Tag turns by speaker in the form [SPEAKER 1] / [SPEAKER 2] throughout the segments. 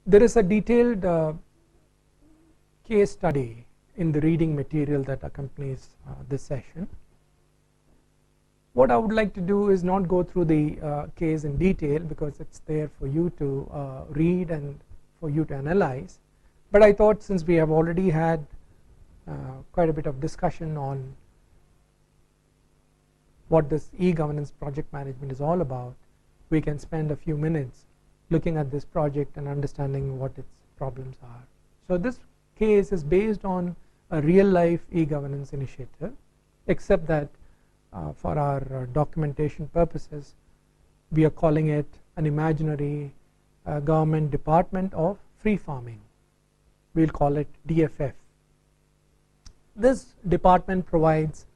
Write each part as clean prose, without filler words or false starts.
[SPEAKER 1] There is a detailed case study in the reading material that accompanies this session. What I would like to do is not go through the case in detail, because it's there for you to read and for you to analyze, but I thought since we have already had quite a bit of discussion on what this e-governance project management is all about, we can spend a few minutes looking at this project and understanding what its problems are. So this case is based on a real life e-governance initiative, except that for our documentation purposes we are calling it an imaginary government department of free farming. We'll call it DFF. This department provides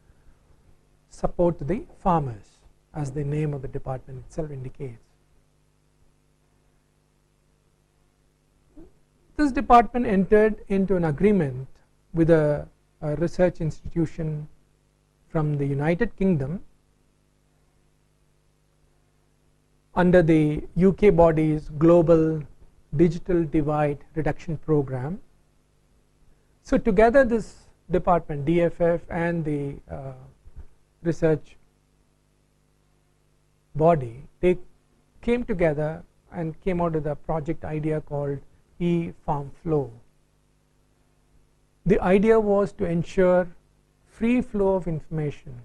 [SPEAKER 1] support to the farmers, as the name of the department itself indicates. This department entered into an agreement with a research institution from the United Kingdom under the UK body's Global Digital Divide Reduction Program. So together this department, DFF, and the research body, they came together and came out with a project idea called eFarmFlow. The idea was to ensure free flow of information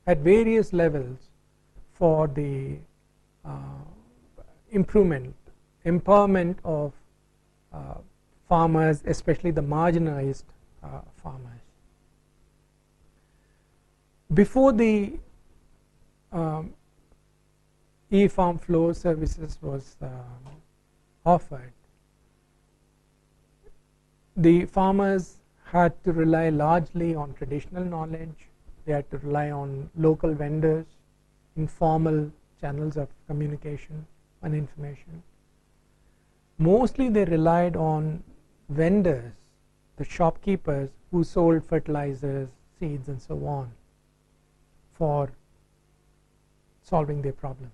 [SPEAKER 1] at various levels for the empowerment of farmers, especially the marginalized farmers. Before the eFarmFlow services was offered, the farmers had to rely largely on traditional knowledge. They had to rely on local vendors, informal channels of communication and information. Mostly they relied on vendors, the shopkeepers who sold fertilizers, seeds, and so on, for solving their problems.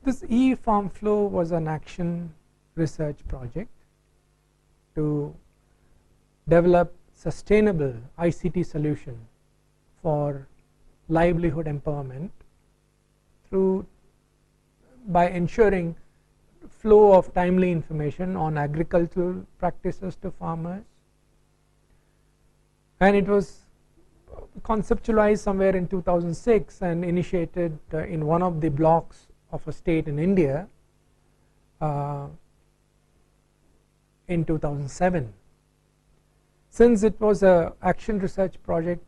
[SPEAKER 1] This eFarmFlow was an action research project to develop sustainable ICT solution for livelihood empowerment by ensuring flow of timely information on agricultural practices to farmers, and it was conceptualized somewhere in 2006 and initiated in one of the blocks of a state in India in 2007. Since it was an action research project,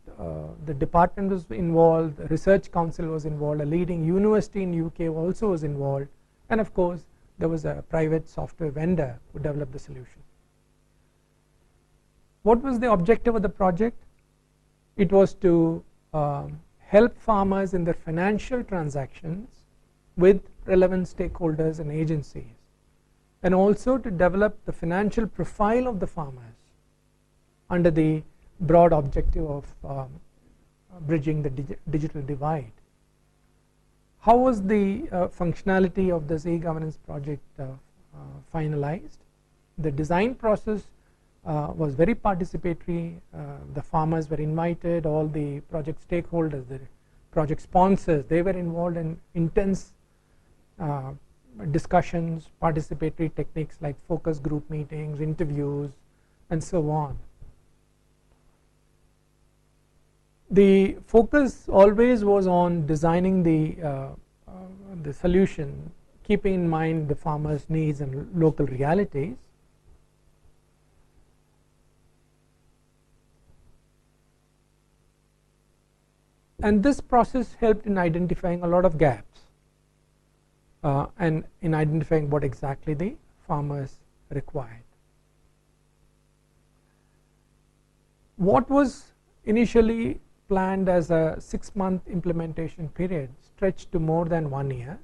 [SPEAKER 1] the department was involved, the research council was involved, a leading university in UK also was involved, and of course there was a private software vendor who developed the solution. What was the objective of the project? It was to help farmers in their financial transactions with relevant stakeholders and agencies, and also to develop the financial profile of the farmers under the broad objective of bridging the digital divide. How was the functionality of this e-governance project finalized? The design process was very participatory. The farmers were invited, all the project stakeholders, the project sponsors, they were involved in intense discussions, participatory techniques like focus group meetings, interviews, and so on. The focus always was on designing the solution, keeping in mind the farmers' needs and local realities. And this process helped in identifying a lot of gaps and in identifying what exactly the farmers required. What was initially planned as a 6-month implementation period stretched to more than 1 year,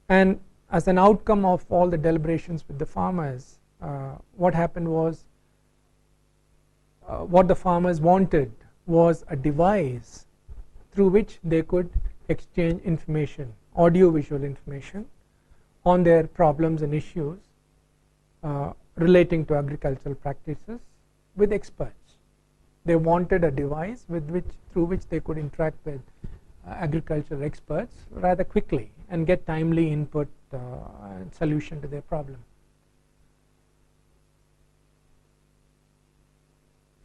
[SPEAKER 1] and as an outcome of all the deliberations with the farmers, what happened was what the farmers wanted was a device through which they could exchange information, audio visual information, on their problems and issues relating to agricultural practices with experts. They wanted a device through which they could interact with agricultural experts rather quickly and get timely input and solution to their problem.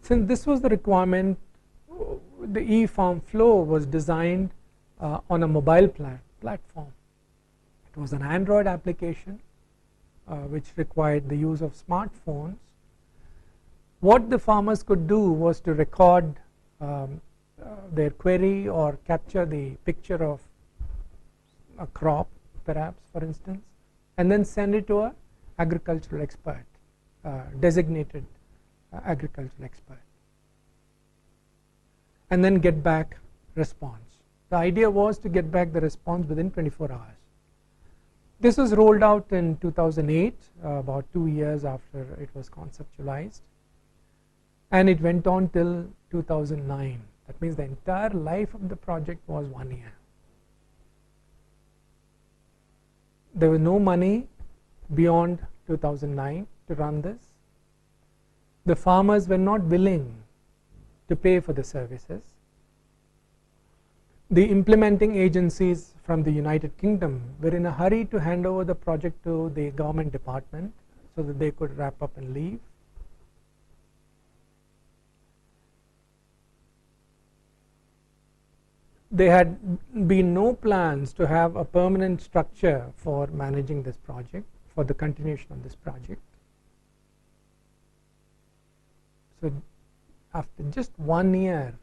[SPEAKER 1] Since this was the requirement, the eFarmFlow was designed on a mobile platform. It was an Android application which required the use of smartphones. What the farmers could do was to record their query or capture the picture of a crop, perhaps, for instance, and then send it to an agricultural expert, designated agricultural expert, and then get back response. The idea was to get back the response within 24 hours. This was rolled out in 2008, about 2 years after it was conceptualized, and it went on till 2009. That means the entire life of the project was 1 year. There was no money beyond 2009 to run this. The farmers were not willing to pay for the services. The implementing agencies from the United Kingdom were in a hurry to hand over the project to the government department so that they could wrap up and leave. There had been no plans to have a permanent structure for managing this project, for the continuation of this project. So after just 1 year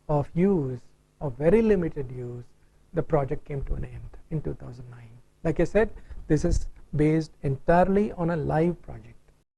[SPEAKER 1] of use, of very limited use, the project came to an end in 2009. Like I said, this is based entirely on a live project.